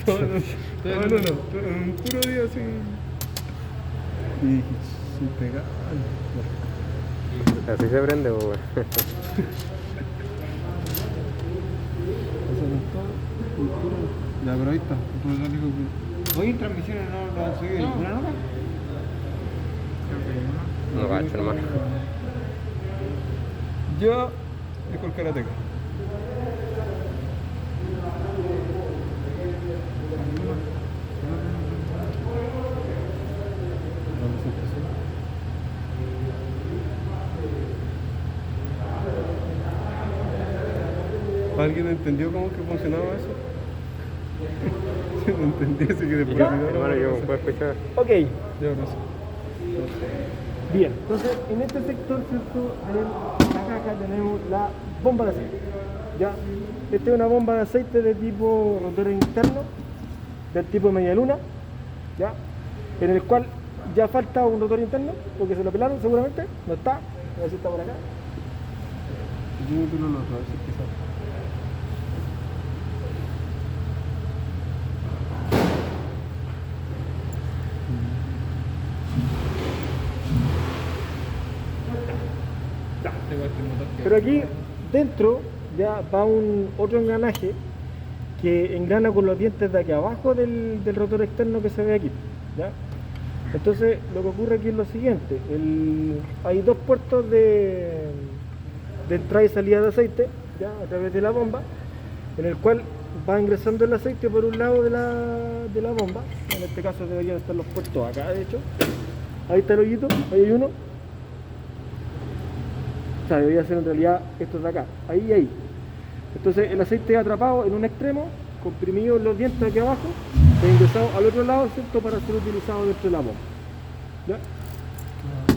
Un puro día así. Y sin pegar. Así se prende, pues, weón. Eso no es todo. Un puro. Ya, pero ahí está. Hoy en transmisiones no han seguido ninguna nota. No cacho, hermano. Yo dejo el karateca. ¿Alguien entendió cómo que funcionaba eso? Si no entendí, así que después Hermano, yo puedo escuchar. Ok, Ya no sé. bien. Entonces, en este sector, ¿cierto? Acá tenemos la bomba de aceite. ¿Ya? Esta es una bomba de aceite de tipo rotor interno, del tipo media luna, ¿ya? En el cual ya falta un rotor interno, porque se lo pelaron seguramente, no está, a ver si está por acá. Yo no lo noto, a ver si quizás. Pero aquí dentro ya va un otro engranaje que engrana con los dientes de aquí abajo del rotor externo que se ve aquí, ¿ya? Entonces lo que ocurre aquí es lo siguiente, hay dos puertos de entrada y salida de aceite, ¿ya? A través de la bomba, en el cual va ingresando el aceite por un lado de la bomba. En este caso deberían estar los puertos acá, de hecho. Ahí está el hoyito, ahí hay uno. O sea, debería ser en realidad estos de acá, ahí y ahí. Entonces el aceite es atrapado en un extremo, comprimido en los dientes aquí abajo, e ingresado al otro lado, ¿cierto? Para ser utilizado dentro de la bomba, ¿ya?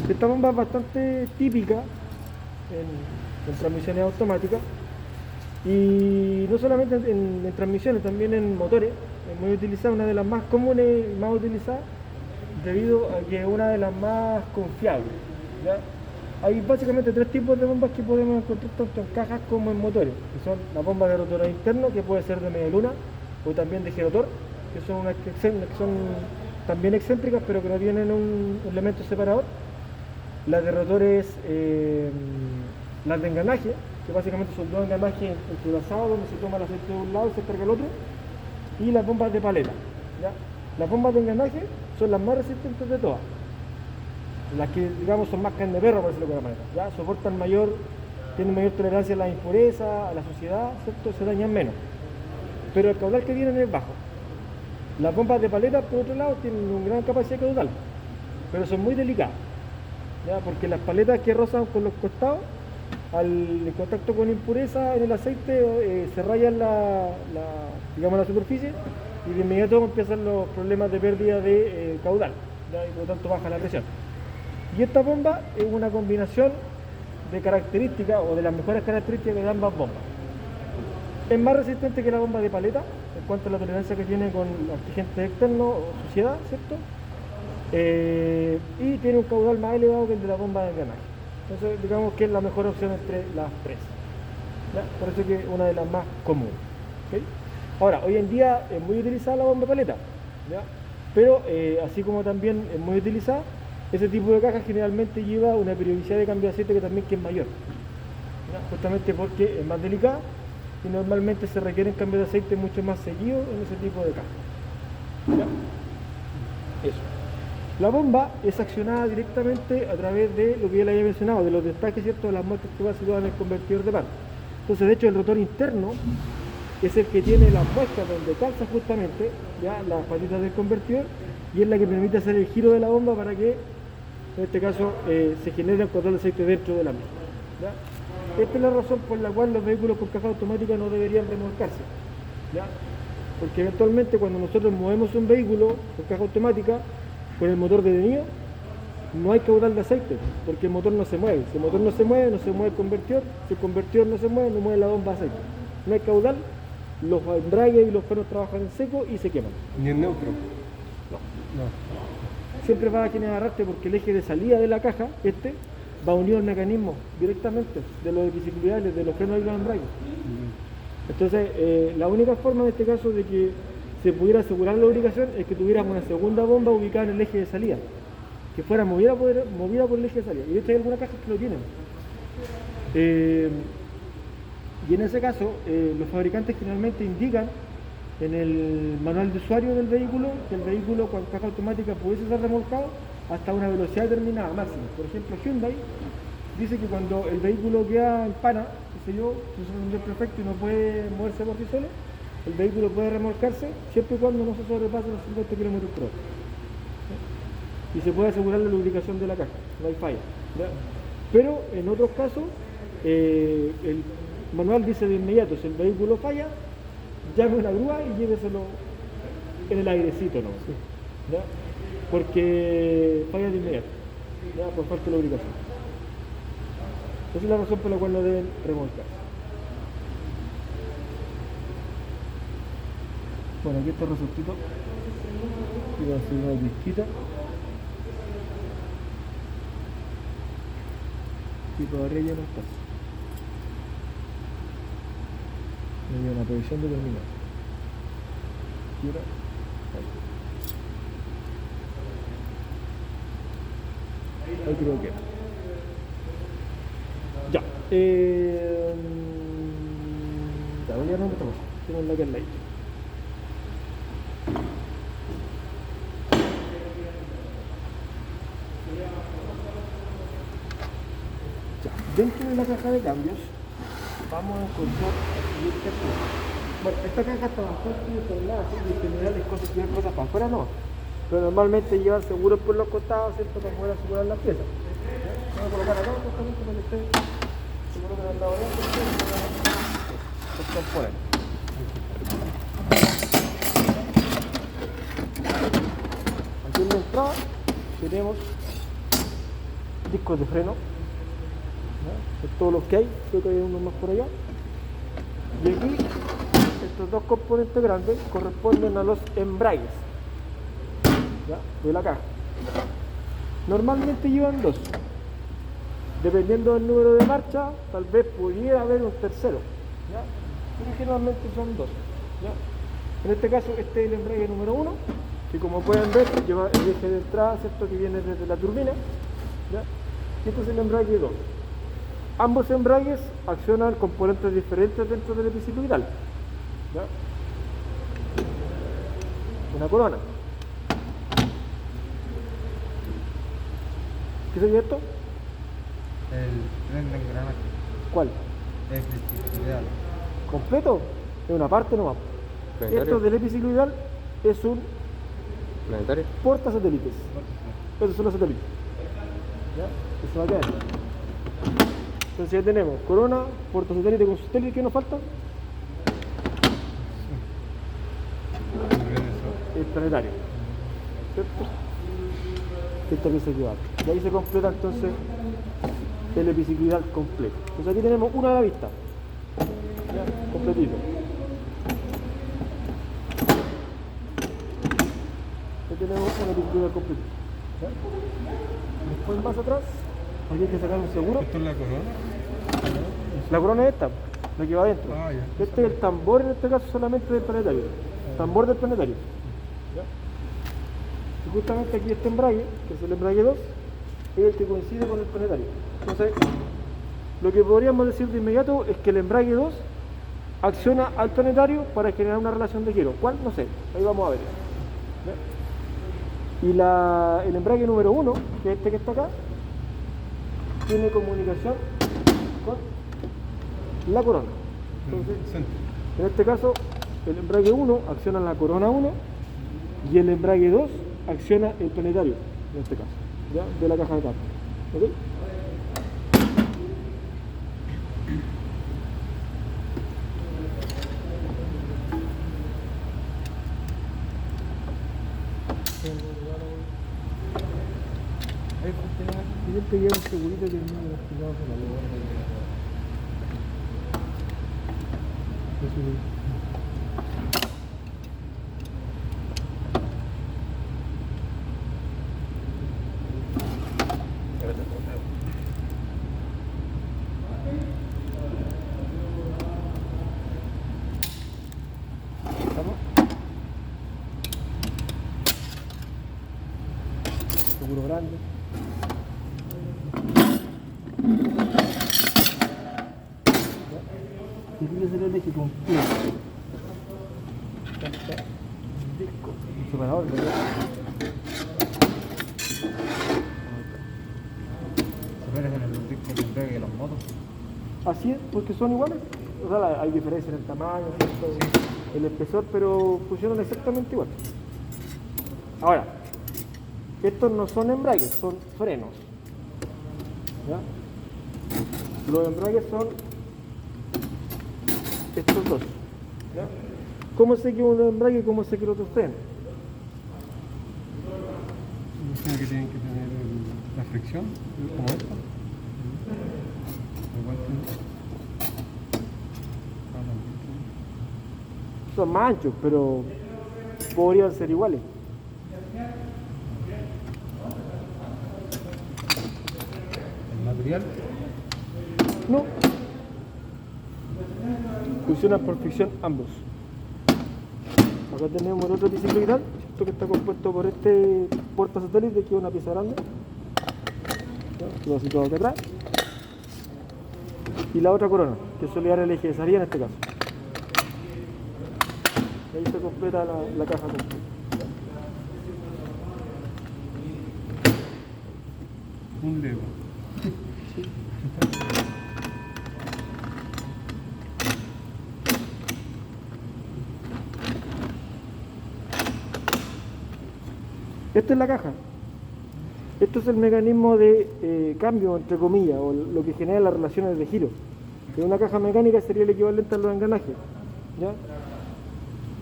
Esta bomba es bastante típica en transmisiones automáticas, y no solamente en transmisiones, también en motores. Es muy utilizada, una de las más comunes y más utilizadas, debido a que es una de las más confiables, ¿ya? Hay básicamente tres tipos de bombas que podemos encontrar tanto en cajas como en motores, que son la bomba de rotor interno, que puede ser de media luna, o también de girotor, que son unas que son también excéntricas, pero que no tienen un elemento separador. Las de rotores, las de engranaje, que básicamente son dos engranajes entrelazados donde se toma el aceite de un lado y se carga el otro, y las bombas de paleta, ¿ya? Las bombas de engranaje son las más resistentes de todas, las que digamos son más carne de perro, por decirlo de alguna manera, ¿ya? Tienen mayor tolerancia a la impureza, a la suciedad, ¿cierto? Se dañan menos, pero el caudal que tienen es bajo. Las bombas de paleta, por otro lado, tienen una gran capacidad caudal, pero son muy delicadas, ¿ya? Porque las paletas que rozan con los costados, al contacto con impureza en el aceite, se rayan digamos, la superficie, y de inmediato empiezan los problemas de pérdida de caudal, ¿ya? Y por lo tanto baja la presión. Y esta bomba es una combinación de características, o de las mejores características de ambas bombas. Es más resistente que la bomba de paleta en cuanto a la tolerancia que tiene con agentes externos o suciedad, ¿cierto? Y tiene un caudal más elevado que el de la bomba de engranaje. Entonces digamos que es la mejor opción entre las tres, ¿ya? Por eso que es una de las más comunes, ¿okay? Ahora, hoy en día es muy utilizada la bomba de paleta, ¿ya? Pero así como también es muy utilizada, ese tipo de caja generalmente lleva una periodicidad de cambio de aceite que también es mayor, ¿ya? Justamente porque es más delicada y normalmente se requieren cambios de aceite mucho más seguidos en ese tipo de cajas, ¿ya? Eso. La bomba es accionada directamente a través de lo que ya le había mencionado, de los destaques, ¿cierto?, de las muestras que va situadas en el convertidor de par. Entonces, de hecho, el rotor interno es el que tiene las muestras donde calza justamente, ya, las patitas del convertidor, y es la que permite hacer el giro de la bomba para que, en este caso, se genere el control de aceite dentro de la misma, ¿ya? Esta es la razón por la cual los vehículos con caja automática no deberían remolcarse, ¿ya? Porque eventualmente cuando nosotros movemos un vehículo con caja automática, con el motor detenido, no hay caudal de aceite, porque el motor no se mueve. Si el motor no se mueve, no se mueve el convertidor. Si el convertidor no se mueve, no mueve la bomba de aceite. No hay caudal, los embragues y los frenos trabajan en seco y se queman. Ni en neutro. No. Siempre va a generar arrastre porque el eje de salida de la caja, va unido al mecanismo directamente de los bicicliales, de los frenos y los embragues. Entonces, la única forma en este caso de que se pudiera asegurar la lubricación es que tuviéramos una segunda bomba ubicada en el eje de salida, que fuera movida por el eje de salida. Y de hecho hay algunas cajas que lo tienen. Y en ese caso, los fabricantes generalmente indican en el manual de usuario del vehículo que el vehículo con caja automática pudiese ser remolcado hasta una velocidad determinada, máxima. Por ejemplo, Hyundai dice que cuando el vehículo queda en pana, qué sé yo, funciona un perfecto y no puede moverse por sí solo, el vehículo puede remolcarse siempre y cuando no se sobrepase los 50 km/h. Y se puede asegurar la lubricación de la caja, no hay falla. ¿Ya? Pero en otros casos, el manual dice de inmediato, si el vehículo falla, llame a una grúa y lléveselo en el airecito, ¿no? Sí. ¿Ya? Porque falla de inmediato, ¿ya? Por falta de lubricación. Esa es la razón por la cual no deben remolcarse. Bueno, aquí está el resultito. Y voy a hacer una disquita. Y todavía ya no está. Me dio una previsión determinada. Y ahora, ahí creo que. Ya. Ya, voy a no otra cosa. Tengo la que es la hecha. Dentro de la caja de cambios vamos a encontrar la siguiente cosa. Bueno, esta caja está bastante desordenada, así que en general es cosa tirar cosas para afuera no. Pero normalmente llevan seguros por los costados, ¿cierto? Para poder asegurar las piezas. Voy a colocar acá justamente para que esté seguro que al lado de están por ahí. Aquí en la entrada tenemos discos de freno. De todos los que hay, creo que hay uno más por allá. Y aquí, estos dos componentes grandes corresponden a los embragues, ¿ya? De la caja. Normalmente llevan dos. Dependiendo del número de marcha, tal vez pudiera haber un tercero, ¿ya? Pero generalmente son dos, ¿ya? En este caso, este es el embrague número 1, que como pueden ver, lleva el eje de entrada, ¿cierto? Que viene desde la turbina, ¿ya? Y este es el embrague 2. Ambos embragues accionan componentes diferentes dentro del epicicloidal. ¿Ya? Una corona. ¿Qué sería esto? El tren de engranaje. ¿Cuál? Es electricidad. ¿Completo? Es una parte nomás. Esto del epicicloidal es un ¿Planetario? portasatélites. Esos son los satélites. ¿Ya? Eso va a quedar. Entonces ya tenemos corona, portasatélite con satélite. ¿Qué nos falta? El planetario, ¿cierto? Esta pieza que va. Y ahí se completa entonces el epicicloidal completo. Entonces aquí tenemos una a la vista, ¿ya? Completito. Aquí tenemos un epicicloidal completo, ¿ya? Después más atrás, aquí hay que sacar un seguro. ¿Esto es la corona? La corona es esta, la que va adentro. Ah, ya. Este es el tambor, en este caso solamente del planetario. Tambor del planetario. ¿Ya? Y justamente aquí este embrague, que es el embrague 2, es el que coincide con el planetario. Entonces, lo que podríamos decir de inmediato es que el embrague 2 acciona al planetario para generar una relación de giro. ¿Cuál? No sé, ahí vamos a ver. ¿Ya? Y el embrague número 1, que es este que está acá, tiene comunicación con la corona. Entonces, en este caso, el embrague 1 acciona la corona 1 y el embrague 2 acciona el planetario, en este caso, ¿ya? De la caja de cambios. ¿Ok? Siempre lleva un segurito que no me lo explicaba con la lengua. puro grande. Y aquí ya se le elige completo. Acá está el disco, el separador, ¿verdad? Se parecen en los discos de embrague de las motos. Así es, porque son iguales. O sea, hay diferencia en el tamaño, ¿cierto? El espesor, pero funcionan exactamente igual. Ahora, estos no son embragues, son frenos. ¿Ya? Los embragues son estos dos. ¿Ya? ¿Cómo sé que uno es embrague y cómo sé que el otro es freno? Imagino que tienen que tener la fricción, como esta. Igual que... Son más anchos, pero podrían ser iguales. El material. No. Funcionan por fricción ambos. Acá tenemos el otro bicicletal, ¿cierto? Que está compuesto por este porta satélite, que es una pieza grande. ¿Ya? Que va situado acá atrás. Y la otra corona, que suele dar el eje de salida en este caso. Ahí se completa la caja completa. Un Lego. Esta es la caja. Esto es el mecanismo de cambio, entre comillas, o lo que genera las relaciones de giro. Que una caja mecánica sería el equivalente a los engranajes. ¿Ya?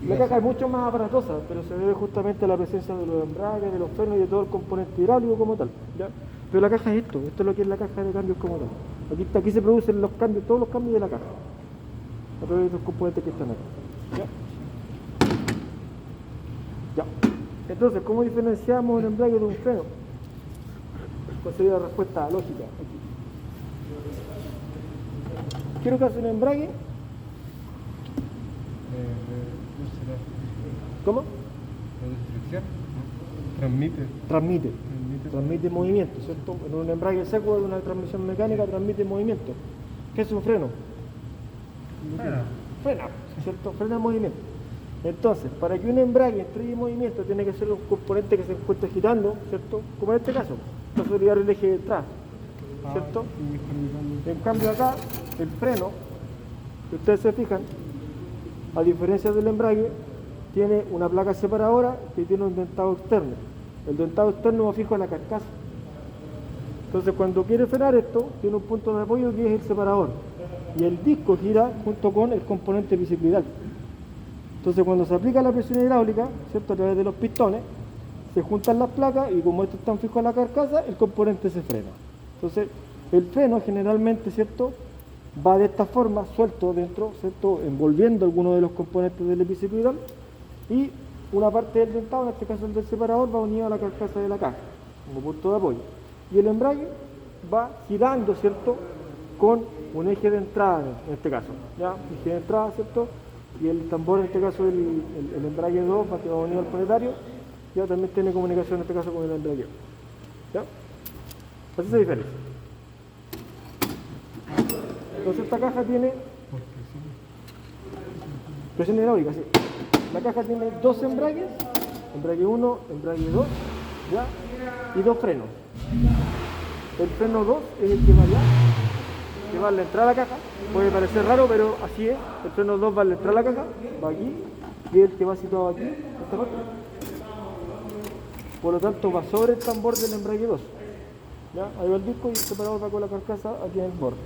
La caja es mucho más aparatosa, pero se debe justamente a la presencia de los embragues, de los frenos y de todo el componente hidráulico como tal. ¿Ya? Pero la caja es esto es lo que es la caja de cambios como tal. Aquí se producen los cambios, todos los cambios de la caja, a través de los componentes que están acá. ¿Ya? Ya. Entonces, ¿cómo diferenciamos un embrague de un freno? ¿Cuál sería la respuesta lógica aquí? Quiero que haga un embrague. ¿Cómo? ¿La fricción? Transmite movimiento, ¿cierto? En un embrague seco, en una transmisión mecánica, transmite movimiento. ¿Qué es un freno? Frena, ¿cierto? Frena el movimiento. Entonces, para que un embrague entre en movimiento, tiene que ser un componente que se encuentre girando, ¿cierto? Como en este caso, no se olvidar el eje de atrás, ¿cierto? En cambio acá, el freno, si ustedes se fijan, a diferencia del embrague, tiene una placa separadora que tiene un dentado externo. El dentado externo va fijo a la carcasa. Entonces, cuando quiere frenar esto, tiene un punto de apoyo que es el separador. Y el disco gira junto con el componente bicicletal. Entonces, cuando se aplica la presión hidráulica, ¿cierto? A través de los pistones, se juntan las placas y como estos están fijos a la carcasa, el componente se frena. Entonces, el freno generalmente, ¿cierto?, va de esta forma, suelto dentro, ¿cierto?, envolviendo algunos de los componentes del bicicletal, y una parte del dentado, en este caso el del separador, va unido a la carcasa de la caja, como punto de apoyo. Y el embrague va girando, ¿cierto?, con un eje de entrada, en este caso, ¿ya? Eje de entrada, ¿cierto?, y el tambor, en este caso el embrague 2, que va unido al planetario, ya también tiene comunicación, en este caso, con el embrague. ¿Ya? Así se diferencia. Entonces esta caja tiene presión hidráulica, sí. La caja tiene dos embragues, embrague 1, embrague 2, ¿ya? Y dos frenos. El freno 2 es el que va allá, que va a la entrada de la caja. Puede parecer raro, pero así es. El freno 2 va a la entrada de la caja, va aquí, y el que va situado aquí, en esta parte. Por lo tanto, va sobre el tambor del embrague 2. ¿Ya? Ahí va el disco y el separador va con la carcasa aquí en el borde.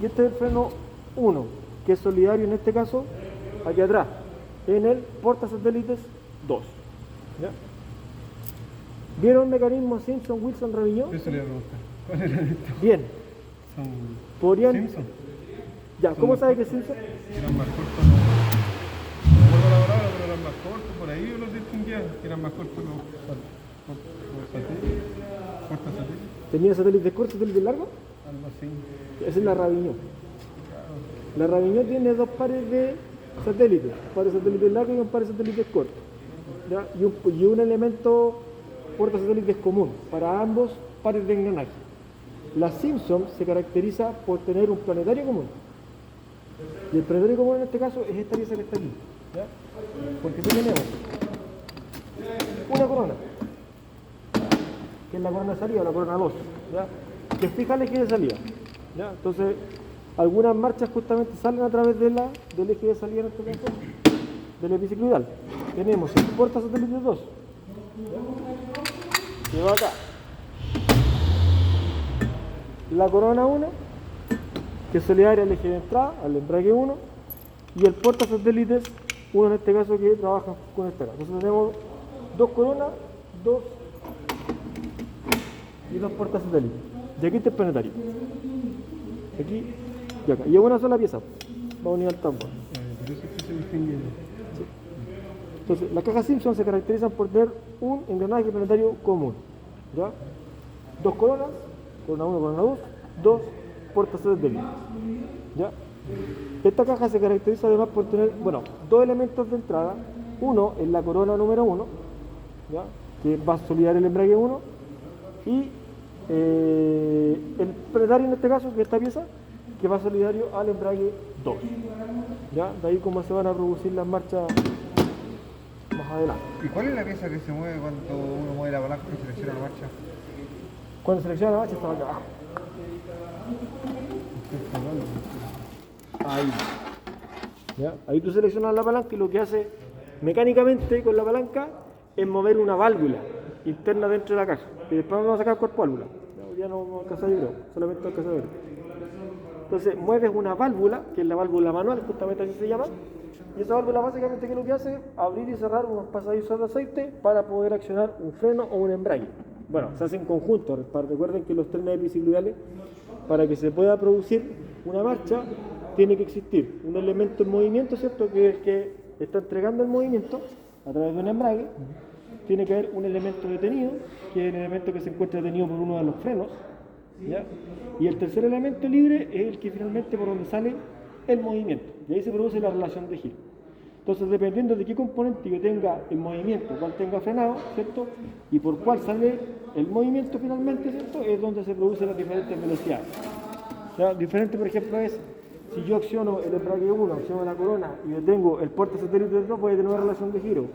Y este es el freno 1, que es solidario en este caso, aquí atrás, en el portasatélites 2. ¿Ya? ¿Vieron el mecanismo Simpson-Wilson-Ravignon? Eso le iba a preguntar. ¿Cuál era esto? Bien. Son ¿Podrían? Simpson. Ya, ¿cómo sabe que es Simpson? Eran más cortos, no recuerdo la palabra, pero eran más cortos, por ahí yo los distinguía, que eran más cortos los portasatélites, ¿Tenía satélites cortos, satélites largos? algo así. Esa es la Ravignon. La Ravignon tiene dos pares de satélites, un par de satélites largos y un par de satélites cortos. ¿Ya? Y un elemento puerta satélite es común para ambos pares de engranaje. La Simpson se caracteriza por tener un planetario común. Y el planetario común en este caso es esta pieza que está aquí. ¿Ya? Porque aquí tenemos una corona, que es la corona de salida o la corona 2, ¿ya? Que fija el eje de salida. ¿Ya? Entonces, algunas marchas justamente salen a través del eje de salida, en este caso, del epicicloidal. Tenemos el porta satélite 2, ¿ya? Que va acá. La corona 1, que es solidaria al eje de entrada, al embrague 1, y el porta satélites 1 en este caso que trabaja con esta. Entonces tenemos dos coronas, dos y dos porta satélites. Y aquí está el planetario. Aquí y acá. Y es una sola pieza. Va unida al tambor. Por eso es que se distingue. Sí. Entonces, las cajas Simpson se caracterizan por tener un engranaje planetario común. ¿Ya? Dos coronas, corona 1, corona 2, dos puertas satélites. ¿Ya? Esta caja se caracteriza además por tener, bueno, dos elementos de entrada. Uno es la corona número 1, ¿ya? Que va a solidar el embrague 1, y el planetario en este caso, que es esta pieza, que va solidario al embrague 2. ¿Ya? De ahí cómo se van a producir las marchas más adelante. ¿Y cuál es la pieza que se mueve cuando uno mueve la palanca y selecciona la marcha? Cuando selecciona la marcha estaba acá abajo. Ahí. ¿Ya? Ahí tú seleccionas la palanca y lo que hace mecánicamente con la palanca es mover una válvula interna dentro de la caja. Y después vamos a sacar cuerpo válvula. Ya no alcanza a ver, solamente alcanza a ver. Entonces mueves una válvula, que es la válvula manual, justamente así se llama, y esa válvula básicamente, ¿qué es lo que hace? Es abrir y cerrar unos pasadizos de aceite para poder accionar un freno o un embrague. Bueno, se hace en conjunto. Recuerden que los trenes epicicloidales, para que se pueda producir una marcha, tiene que existir un elemento en movimiento, ¿cierto? Que es el que está entregando el movimiento a través de un embrague. Tiene que haber un elemento detenido, que es el elemento que se encuentra detenido por uno de los frenos, ¿ya? Y el tercer elemento libre es el que finalmente por donde sale el movimiento, y ahí se produce la relación de giro. Entonces, dependiendo de qué componente que tenga el movimiento, cuál tenga frenado, ¿cierto? Y por cuál sale el movimiento finalmente, ¿cierto? Es donde se producen las diferentes velocidades. ¿Ya? Diferente, por ejemplo, es si yo acciono el embrague 1, acciono la corona y detengo el porta satélite 2, puede tener una relación de giro.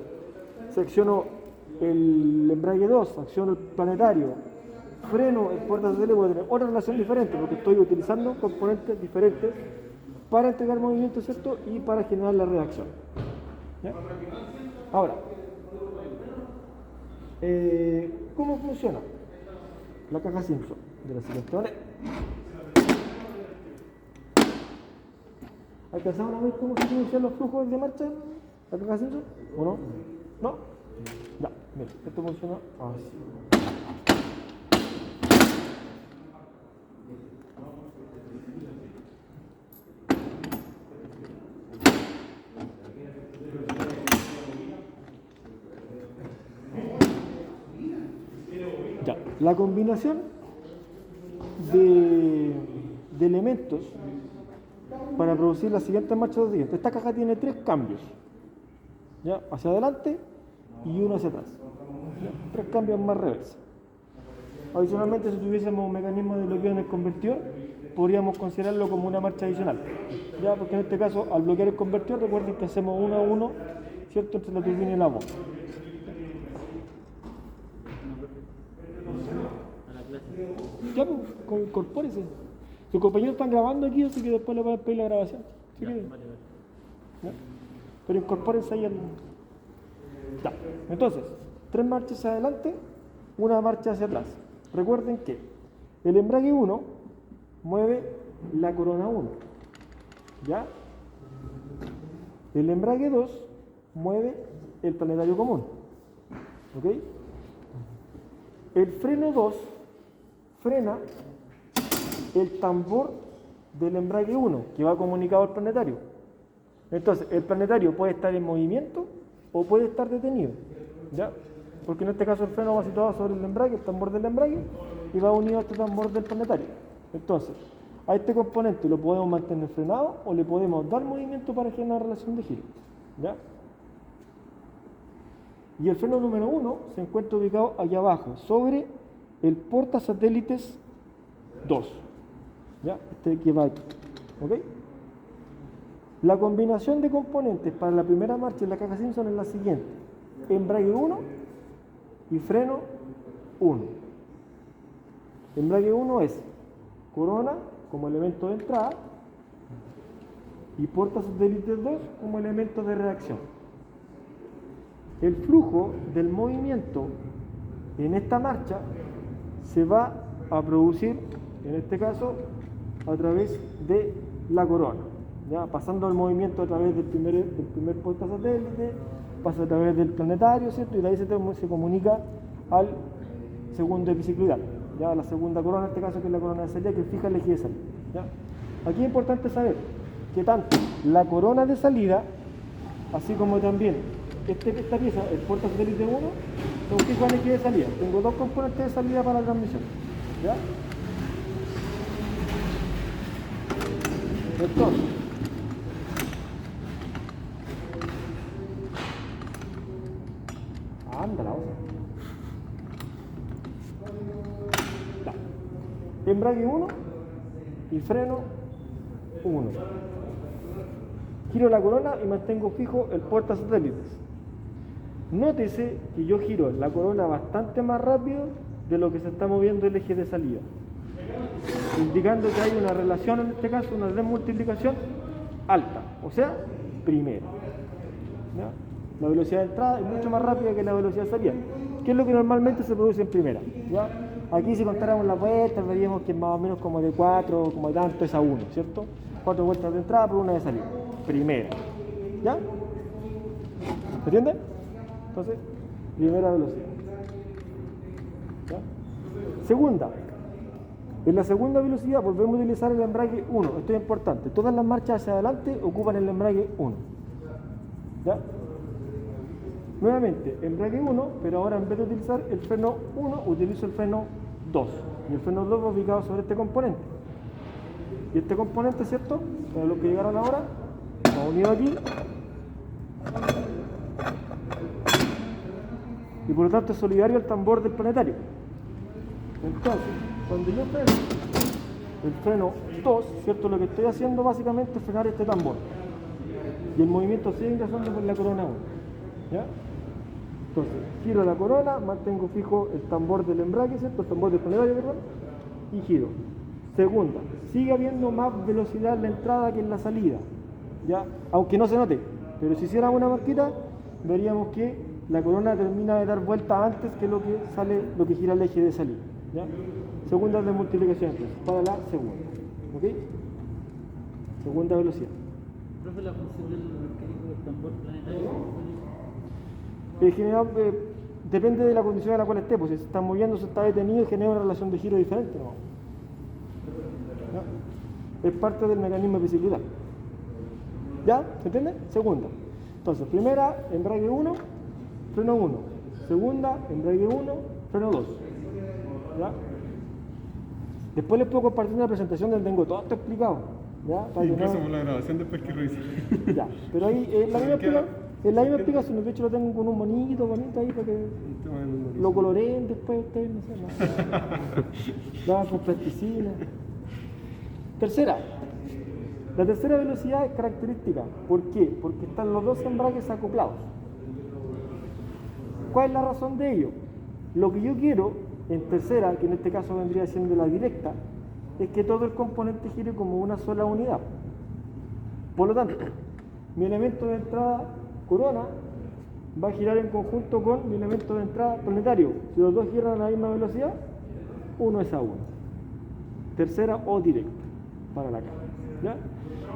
Si acciono el embrague 2, acciono el planetario, freno el porta satélite, puede tener otra relación diferente porque estoy utilizando componentes diferentes para entregar movimiento, ¿cierto? Y para generar la reacción. ¿Ya? Ahora, ¿cómo funciona la caja Simpson? De la siguiente manera. ¿Alcanzaron a ver cómo se inician los flujos de marcha en la caja Simpson? ¿O no? ¿No? Ya, mira, esto funciona así. Ya, la combinación de elementos para producir las siguientes marchas siguientes. Esta caja tiene 3 cambios, ¿ya? Hacia adelante y uno hacia atrás, ¿ya? 3 cambios más reversa. Adicionalmente, si tuviésemos un mecanismo de bloqueo en el convertidor, podríamos considerarlo como una marcha adicional, ¿ya? Porque en este caso, al bloquear el convertidor, recuerden que hacemos 1 a 1, ¿cierto?, entre la turbina y la bomba. Ya, pues, incorpórese. Sus compañeros están grabando aquí, así que después le van a pedir la grabación. ¿Sí? Vale. ¿Ya? Pero incorpórense ahí al... Ya. Entonces, 3 marchas hacia adelante, una marcha hacia atrás. Recuerden que el embrague 1 mueve la corona 1. ¿Ya? El embrague 2 mueve el planetario común. ¿Ok? El freno 2 frena el tambor del embrague 1 que va comunicado al planetario. Entonces, el planetario puede estar en movimiento o puede estar detenido, ¿ya? Porque en este caso el freno va situado sobre el embrague, el tambor del embrague, y va unido a este tambor del planetario. Entonces, a este componente lo podemos mantener frenado o le podemos dar movimiento para generar una relación de giro, ¿ya? Y el freno número 1 se encuentra ubicado aquí abajo, sobre el portasatélites 2. ¿Ya? Este que va aquí. ¿Ok? La combinación de componentes para la primera marcha en la caja Simpson es la siguiente: embrague 1 y freno 1. Embrague 1 es corona como elemento de entrada y portasatélites 2 como elemento de reacción. El flujo del movimiento en esta marcha se va a producir, en este caso, a través de la corona, ¿ya? Pasando el movimiento a través del primer portasatélite, pasa a través del planetario, ¿cierto? Y de ahí se comunica al segundo epicicloidal, ¿ya? La segunda corona, en este caso, que es la corona de salida, que fija el eje de salida, ¿ya? Aquí es importante saber que tanto la corona de salida, así como también esta pieza, el portasatélite 1, son fijos al eje de salida. Tengo dos componentes de salida para la transmisión, ¿ya? Entonces, anda la osa. Embrague 1 y freno 1. Giro la corona y mantengo fijo el portasatélites. Nótese que yo giro la corona bastante más rápido de lo que se está moviendo el eje de salida, indicando que hay una relación, en este caso una desmultiplicación alta, o sea, primera. ¿Ya? La velocidad de entrada es mucho más rápida que la velocidad de salida, que es lo que normalmente se produce en primera. ¿Ya? Aquí si contáramos las vueltas veríamos que es más o menos como de 4, como de tanto es a 1, ¿cierto? 4 vueltas de entrada por una de salida, primera. ¿Ya? ¿Se entiende? Entonces, primera velocidad. ¿Ya? Segunda. En la segunda velocidad volvemos a utilizar el embrague 1. Esto es importante. Todas las marchas hacia adelante ocupan el embrague 1. ¿Ya? Nuevamente, embrague 1, pero ahora en vez de utilizar el freno 1, utilizo el freno 2. Y el freno 2 va ubicado sobre este componente. Y este componente, ¿cierto? Para los que llegaron ahora, va unido aquí. Y por lo tanto es solidario al tambor del planetario. Entonces, cuando yo freno el freno 2, ¿cierto? Lo que estoy haciendo básicamente es frenar este tambor. Y el movimiento sigue ingresando por la corona 1. ¿Ya? Entonces, giro la corona, mantengo fijo el tambor del embrague, ¿cierto? El tambor del planetario, perdón, y giro. Segunda, sigue habiendo más velocidad en la entrada que en la salida, ¿ya? Aunque no se note, pero si hiciéramos una marquita, veríamos que la corona termina de dar vuelta antes que lo que gira el eje de salida, ¿ya? Segunda de multiplicación entonces, para la segunda, ¿ok? Segunda velocidad. Profe, la función del tambor planetario. En general, depende de la condición en la cual esté, pues si se está moviendo, se está detenido, genera una relación de giro diferente, ¿no? ¿Ya? Es parte del mecanismo de bicicleta. ¿Ya? ¿Se entiende? Segunda. Entonces, primera, embrague 1, freno 1. Segunda, embrague 1, freno 2. ¿Ya? Después les puedo compartir una presentación donde tengo todo esto explicado. ¿Ya? Incluso por la grabación después que revisé. Ya, pero ahí es la misma explicación. De hecho lo tengo con un monito bonito ahí para que lo coloreen después ustedes, no sé, nada con plasticina. Tercera. La tercera velocidad es característica. ¿Por qué? Porque están los dos embragues acoplados. ¿Cuál es la razón de ello? Lo que yo quiero en tercera, que en este caso vendría siendo la directa, es que todo el componente gire como una sola unidad. Por lo tanto, mi elemento de entrada corona va a girar en conjunto con mi elemento de entrada planetario. Si los dos giran a la misma velocidad, uno es a uno. Tercera o directa para la caja. ¿Ya?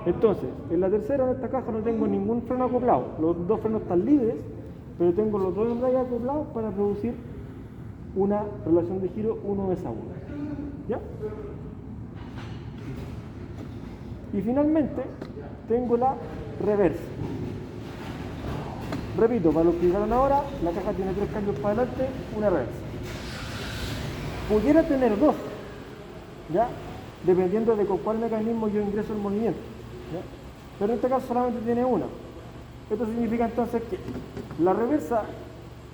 Entonces, en la tercera, en esta caja, no tengo ningún freno acoplado. Los dos frenos están libres, pero tengo los dos embragues acoplados para producir una relación de giro 1 es a 1. ¿Ya? Y finalmente, tengo la reversa. Repito, para los que llegaron ahora, la caja tiene 3 cambios para adelante, una reversa. Pudiera tener 2, ¿ya? Dependiendo de con cuál mecanismo yo ingreso el movimiento, ¿ya? Pero en este caso solamente tiene una. Esto significa entonces que la reversa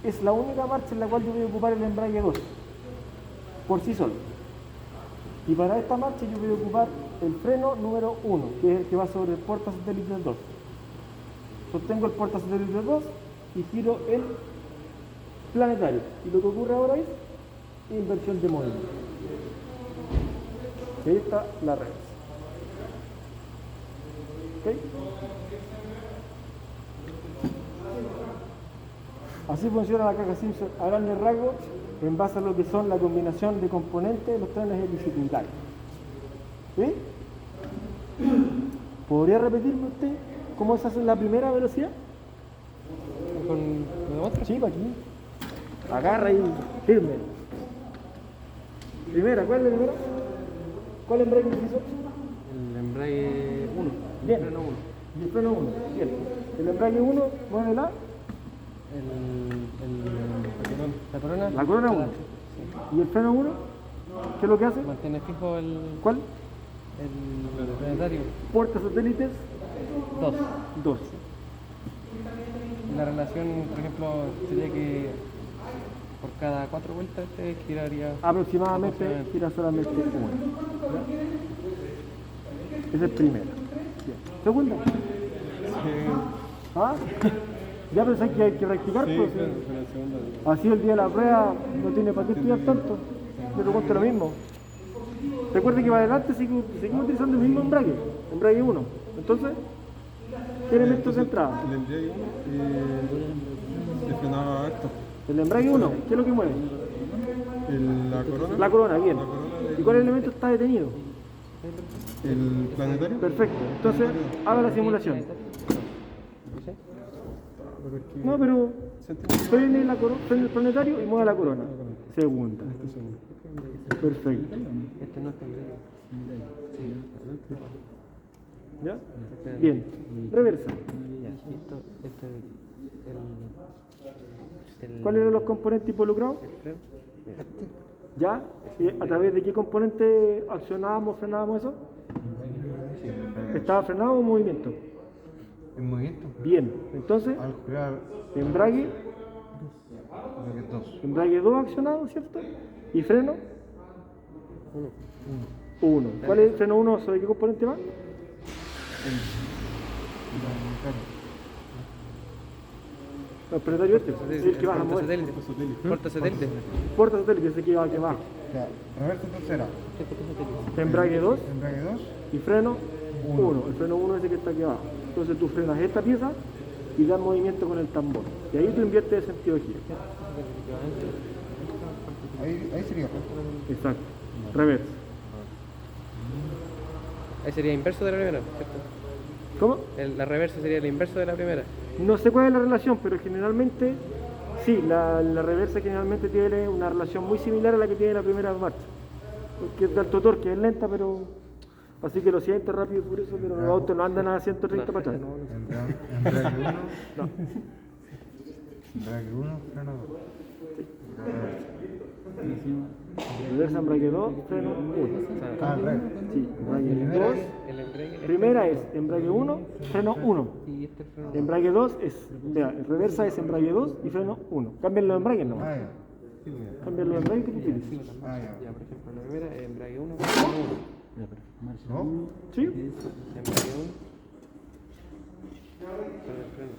es la única marcha en la cual yo voy a ocupar el embrague 2, por sí solo. Y para esta marcha yo voy a ocupar el freno número 1, que es el que va sobre el portasatélite 2. Sostengo el portasatélite 2 y giro el planetario. Y lo que ocurre ahora es inversión de movimiento. Y ahí está la reversa. ¿Ok? Así funciona la caja Simpson a grandes rasgos en base a lo que son la combinación de componentes de los trenes helicoidales. ¿Sí? ¿Podría repetirme usted cómo se hace la primera velocidad? ¿Con lo otro? Sí, para aquí. Agarra y firme. Primera, ¿cuál es la primera? ¿Cuál embrague hizo? El embrague 1. Bien. Freno 1. Y el freno 1. Bien. El embrague 1, mueve la La corona. La corona 1. ¿Y el freno 1? ¿Qué es lo que hace? Mantiene fijo el ¿Cuál? planetario. Portasatélites 2. 2. La relación, por ejemplo, sería que por cada 4 vueltas este giraría Aproximadamente gira solamente una. Esa es primera. Bien. Segunda. ¿Ah? Ya pensé que hay que practicar, Sí, pues. pero la segunda. Así el día de la prueba no tiene para qué estudiar tanto. Yo te cuento lo mismo. Recuerde que para adelante seguimos utilizando el mismo embrague 1. Entonces, ¿qué elementos de entrada? El embrague 1 se frenaba alto. El embrague 1, ¿qué es lo que mueve? La corona. La corona, bien. La corona ¿Y cuál elemento está detenido? el planetario. Perfecto. Entonces, haga la simulación. No, pero frene el planetario y mueva la corona. Segunda. Perfecto. Este no está ¿Ya? Bien. Reversa. ¿Cuáles eran los componentes involucrados? ¿Ya? ¿Y a través de qué componente accionábamos, frenábamos eso? ¿Estaba frenado o en movimiento? En movimiento. Bien. Entonces, Al girar embrague, embrague 2 accionado, ¿cierto? ¿Y freno? 1. ¿Cuál es el freno 1? ¿Sobre qué componente va? El planetario este, el que baja a mover. Portasatélite. Portasatélite, ese que va aquí abajo. Ya, reversa tercera. Embrague 2 Embrague 2. y freno 1. El freno 1 es ese que está aquí abajo. Entonces tú frenas esta pieza y das movimiento con el tambor. Y ahí tú inviertes el sentido de giro. Ahí sería. Exacto. Reversa. Ahí sería inverso de la primera, ¿cierto? ¿Cómo? La reversa sería el inverso de la primera. No sé cuál es la relación, pero generalmente, sí, la reversa generalmente tiene una relación muy similar a la que tiene la primera marcha. Porque es de alto torque, es lenta, pero... Así que lo sientes rápido por eso, pero los autos no andan a 130 para atrás. Embrague 1. No. Embrague 1, freno 2. Reversa, embrague 2, freno 1. Ah, al revés. Sí, embrague 2. El embrague. Primera es embrague 1, freno 1. Y este freno. Embrague 2 es, vea, reversa es embrague 2 y freno 1. Cambian los embragues, no. Ah, ya. Cambian los embragues que tú utilices. Ah, ya. Ya, por ejemplo, la primera es embrague 1, freno 1. ¿No? ¿Sí? Embrague 1. Con el freno.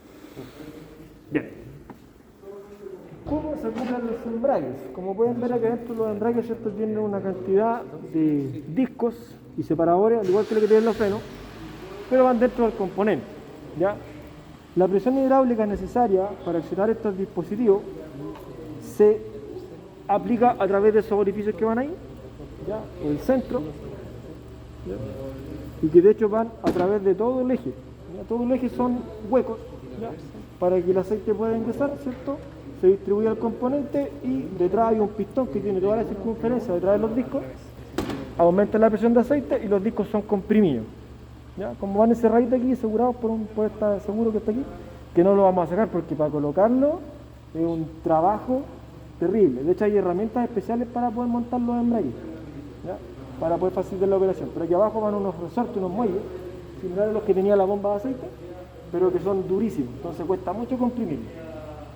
Bien. ¿Cómo se ocupan los embragues? Como pueden ver acá adentro los embragues, ¿cierto? Tienen una cantidad de discos y separadores, al igual que lo que tienen los frenos, pero van dentro del componente. ¿Ya? La presión hidráulica necesaria para accionar estos dispositivos se aplica a través de esos orificios que van ahí, ¿ya? O el centro, ¿ya? Y que de hecho van a través de todo el eje. ¿Ya? Todo el eje son huecos, ¿ya? Para que el aceite pueda ingresar, ¿cierto? Se distribuye al componente y detrás hay un pistón que tiene toda la circunferencia detrás de los discos, aumenta la presión de aceite y los discos son comprimidos. ¿Ya? Como van encerraditos aquí, asegurados por este seguro que está aquí, que no lo vamos a sacar porque para colocarlo es un trabajo terrible. De hecho hay herramientas especiales para poder montar los embragues, ¿ya? Para poder facilitar la operación. Pero aquí abajo van unos resortes, unos muelles, similares a los que tenía la bomba de aceite, pero que son durísimos, entonces cuesta mucho comprimirlos,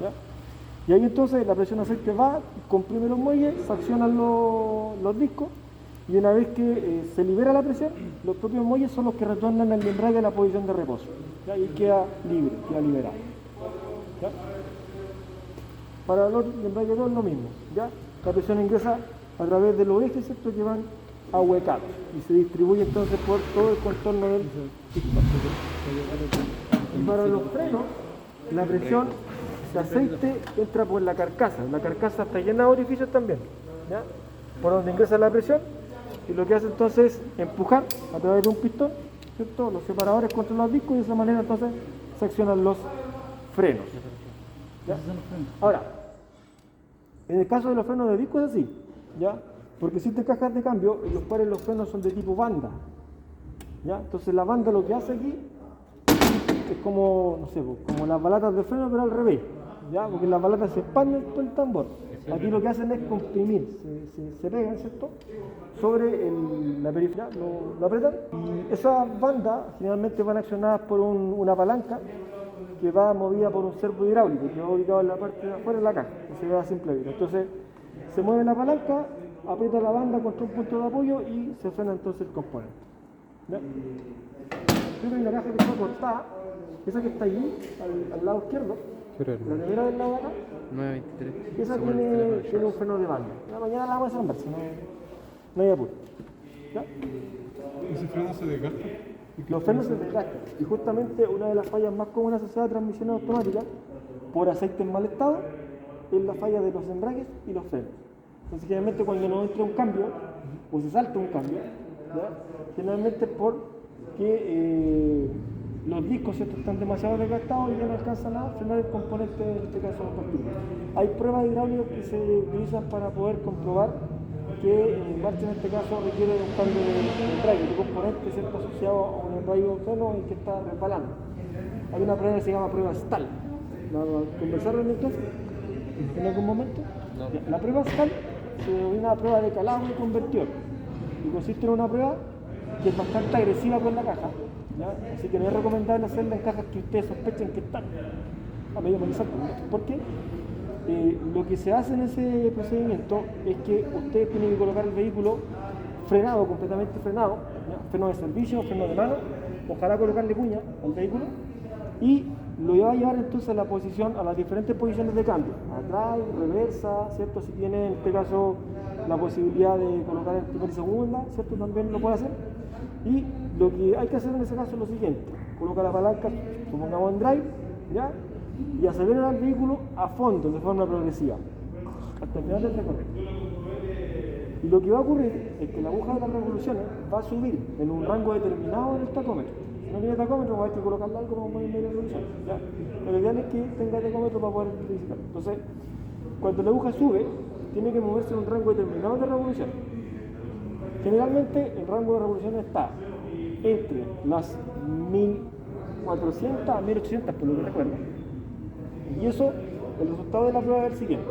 ¿ya? Y ahí entonces la presión de aceite va, comprime los muelles, se accionan los discos y una vez que se libera la presión, los propios muelles son los que retornan al embrague a la posición de reposo. ¿Ya? Y queda libre, queda liberado. ¿Ya? Para los embragues es lo mismo. ¿Ya? La presión ingresa a través de los ejes, ¿cierto?, que van ahuecados y se distribuye entonces por todo el contorno del disco. Y para los frenos, la presión de aceite entra por la carcasa. La carcasa está llena de orificios también, ¿ya? Por donde ingresa la presión, y lo que hace entonces es empujar a través de un pistón, ¿cierto?, los separadores contra los discos, y de esa manera entonces se accionan los frenos. ¿Ya? Ahora, en el caso de los frenos de disco es así, ¿ya? Porque existen cajas de cambio en los cuales los frenos son de tipo banda, ¿ya? Entonces la banda lo que hace aquí es como, no sé, como las balatas de freno, pero al revés, ¿ya? Porque las balatas se expanden por el tambor. Aquí lo que hacen es comprimir, se pegan, ¿cierto?, sobre la periferia, lo apretan, y esas bandas generalmente van accionadas por una palanca que va movida por un servo hidráulico que va ubicado en la parte de afuera de la caja, que se ve a simple vista. Entonces se mueve la palanca, aprieta la banda contra un punto de apoyo y se frena entonces el componente. ¿Ya? Creo que hay una caja que está cortada, esa que está ahí, al lado izquierdo, la nevera del lado de acá, 923. esa tiene un freno de banda. Mañana la vamos a ensamblar, si no hay apuro. ¿Ya? ¿Ese freno se desgasta? Los frenos se desgastan, y justamente una de las fallas más comunes asociadas a transmisiones automáticas por aceite en mal estado es la falla de los embragues y los frenos. Entonces generalmente cuando no entra un cambio o se salta un cambio, ¿ya?, generalmente es porque los discos, ¿cierto?, están demasiado desgastados y ya no alcanzan a frenar el componente, en este caso particular. Hay pruebas hidráulicas que se utilizan para poder comprobar que en marcha, en este caso, requiere un cambio de embrague, de componente, ¿cierto?, asociado a un embrague o freno en que está resbalando. Hay una prueba que se llama prueba STAL. ¿La conversaron en clase en algún momento? No. Ya, la prueba STAL se denomina prueba de calado de convertidor y consiste en una prueba que es bastante agresiva con la caja, ¿ya? Así que no es recomendable hacerla en cajas que ustedes sospechen que están a medio analizar. ¿Por qué? Lo que se hace en ese procedimiento es que ustedes tienen que colocar el vehículo frenado, completamente frenado, ¿ya?, freno de servicio, freno de mano, ojalá colocarle cuña al vehículo, y lo va a llevar entonces a la posición, a las diferentes posiciones de cambio, atrás, reversa, ¿cierto? Si tiene en este caso la posibilidad de colocar en primera y segunda, ¿cierto?, también lo puede hacer. Y lo que hay que hacer en ese caso es lo siguiente: coloca la palanca, supongamos en drive, ¿ya?, y acelera el vehículo a fondo, de forma progresiva, hasta el final del recorrido. Y lo que va a ocurrir es que la aguja de las revoluciones va a subir en un rango determinado en el tacómetro. Si no tiene tacómetro, va a tener que colocarle algo para poner media revolución, ¿ya? Pero lo ideal es que tenga tacómetro para poder verificar. Entonces, cuando la aguja sube, tiene que moverse en un rango determinado de revoluciones. Generalmente el rango de revoluciones está entre las 1400 a 1800, por lo que recuerdo. Y eso, el resultado de la prueba es el siguiente: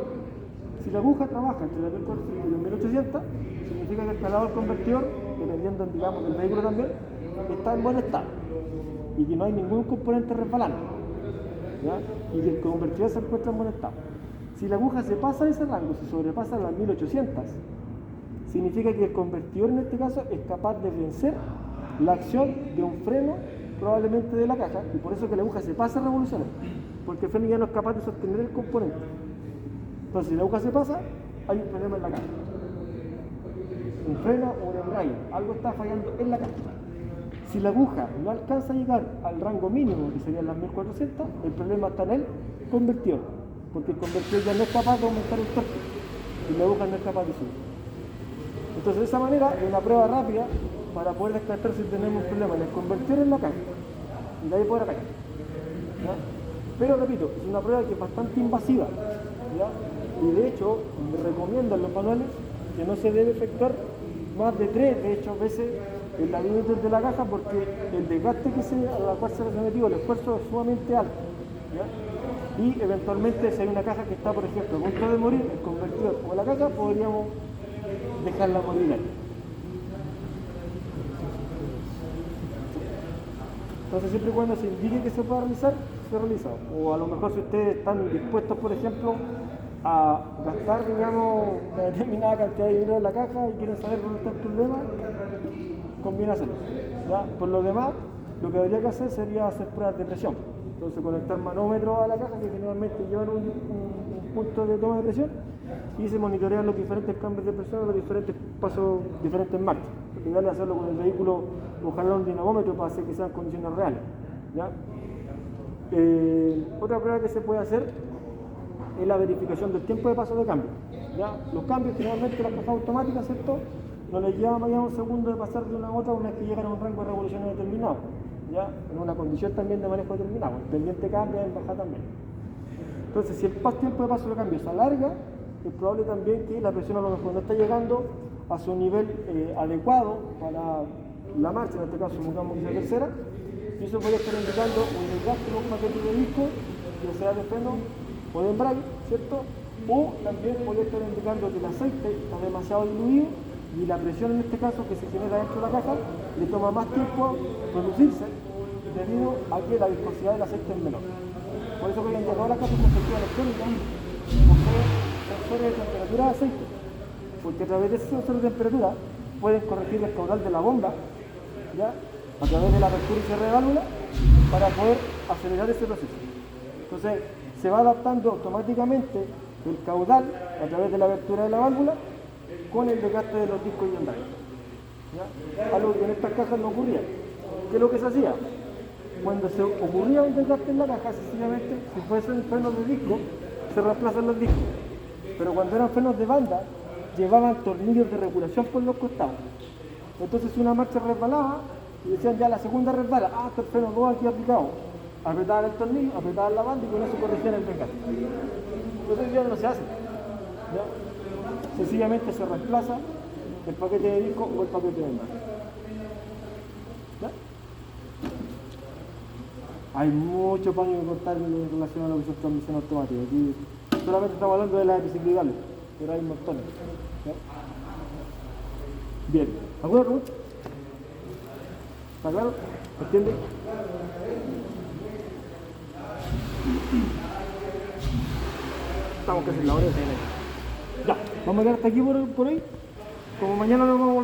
si la aguja trabaja entre las 1400 y las 1800, significa que el calador convertidor, dependiendo, digamos, del vehículo también, está en buen estado y que no hay ningún componente resbalando, ¿ya?, y que el convertidor se encuentra en buen estado. Si la aguja se pasa de ese rango, si sobrepasa las 1800, significa que el convertidor en este caso es capaz de vencer la acción de un freno, probablemente de la caja, y por eso que la aguja se pasa a revoluciones, porque el freno ya no es capaz de sostener el componente. Entonces, si la aguja se pasa, hay un problema en la caja. Un freno o un embrague, algo está fallando en la caja. Si la aguja no alcanza a llegar al rango mínimo, que serían las 1400, el problema está en el convertidor, porque el convertidor ya no es capaz de aumentar el torque y la aguja no es capaz de subir. Entonces, de esa manera, es una prueba rápida para poder descartar si tenemos un problema en el convertidor en la caja y de ahí poder caer, ¿ya? Pero repito, es una prueba que es bastante invasiva, ¿ya? Y de hecho, me recomiendan los manuales que no se debe efectuar más de 3, de hecho, veces en la límite de la caja, porque el desgaste a la cual se ha sometido, el esfuerzo es sumamente alto, ¿ya? Y eventualmente, si hay una caja que está, por ejemplo, a punto de morir, el convertidor o la caja, podríamos dejarla morir ahí. Entonces, siempre y cuando se indique que se pueda realizar, se realiza. O a lo mejor si ustedes están dispuestos, por ejemplo, a gastar, digamos, una determinada cantidad de dinero en la caja y quieren saber dónde está el problema, conviene hacerlo. ¿Ya? Por lo demás, lo que habría que hacer sería hacer pruebas de presión. Entonces conectar manómetros a la caja que generalmente llevan un punto de toma de presión y se monitorean los diferentes cambios de presión, los diferentes pasos, diferentes marchas. Lo ideal es hacerlo con el vehículo, ojalá un dinamómetro para hacer que sean condiciones reales. ¿Ya? Otra prueba que se puede hacer es la verificación del tiempo de paso de cambio. ¿Ya? Los cambios generalmente las cajas automáticas, ¿cierto? No les lleva más allá un segundo de pasar de una a otra una vez que llegan a un rango de revoluciones determinado. ¿Ya? En una condición también de manejo determinado, el pendiente cambia, el baja también. Entonces, si el tiempo de paso de cambio se alarga, es probable también que la presión a lo mejor no está llegando a su nivel adecuado para la marcha, en este caso supongamos que sea tercera, y eso puede estar indicando un desgaste en un paquete de disco, ya sea de freno o de embrague, ¿cierto? O también puede estar indicando que el aceite está demasiado diluido y la presión en este caso que se genera dentro de la caja le toma más tiempo producirse debido a que la viscosidad del aceite es menor. Por eso que hoy en día todas las cajas con sensor electrónica poseen sensores de temperatura de aceite, porque a través de ese sensor de temperatura pueden corregir el caudal de la bomba, ¿ya? A través de la apertura y cierre de válvula para poder acelerar ese proceso. Entonces se va adaptando automáticamente el caudal a través de la apertura de la válvula con el desgaste de los discos y embrague. Algo que en estas cajas no ocurría. ¿Qué es lo que se hacía? Cuando se ocurría un desgaste en la caja, sencillamente, si fuesen frenos de disco, se reemplazan los discos. Pero cuando eran frenos de banda, llevaban tornillos de regulación por los costados. Entonces si una marcha resbalaba, y decían ya la segunda resbala, está el freno 2 aquí aplicado. Apretaban el tornillo, apretaban la banda y con eso corregían el desgaste. Entonces ya no se hace. ¿Ya? Sencillamente se reemplaza el paquete de disco o el paquete de embrague. ¿Ya? Hay mucho paño que contar en relación a lo que son transmisiones automáticas. Aquí solamente estamos hablando de las bicicletas, pero hay montones. ¿Ya? Bien, ¿alguna pregunta? ¿Está claro? ¿Entiende? Estamos casi en la hora de cenar. Ya, vamos a quedar hasta aquí por hoy. Como mañana nos vamos a volver.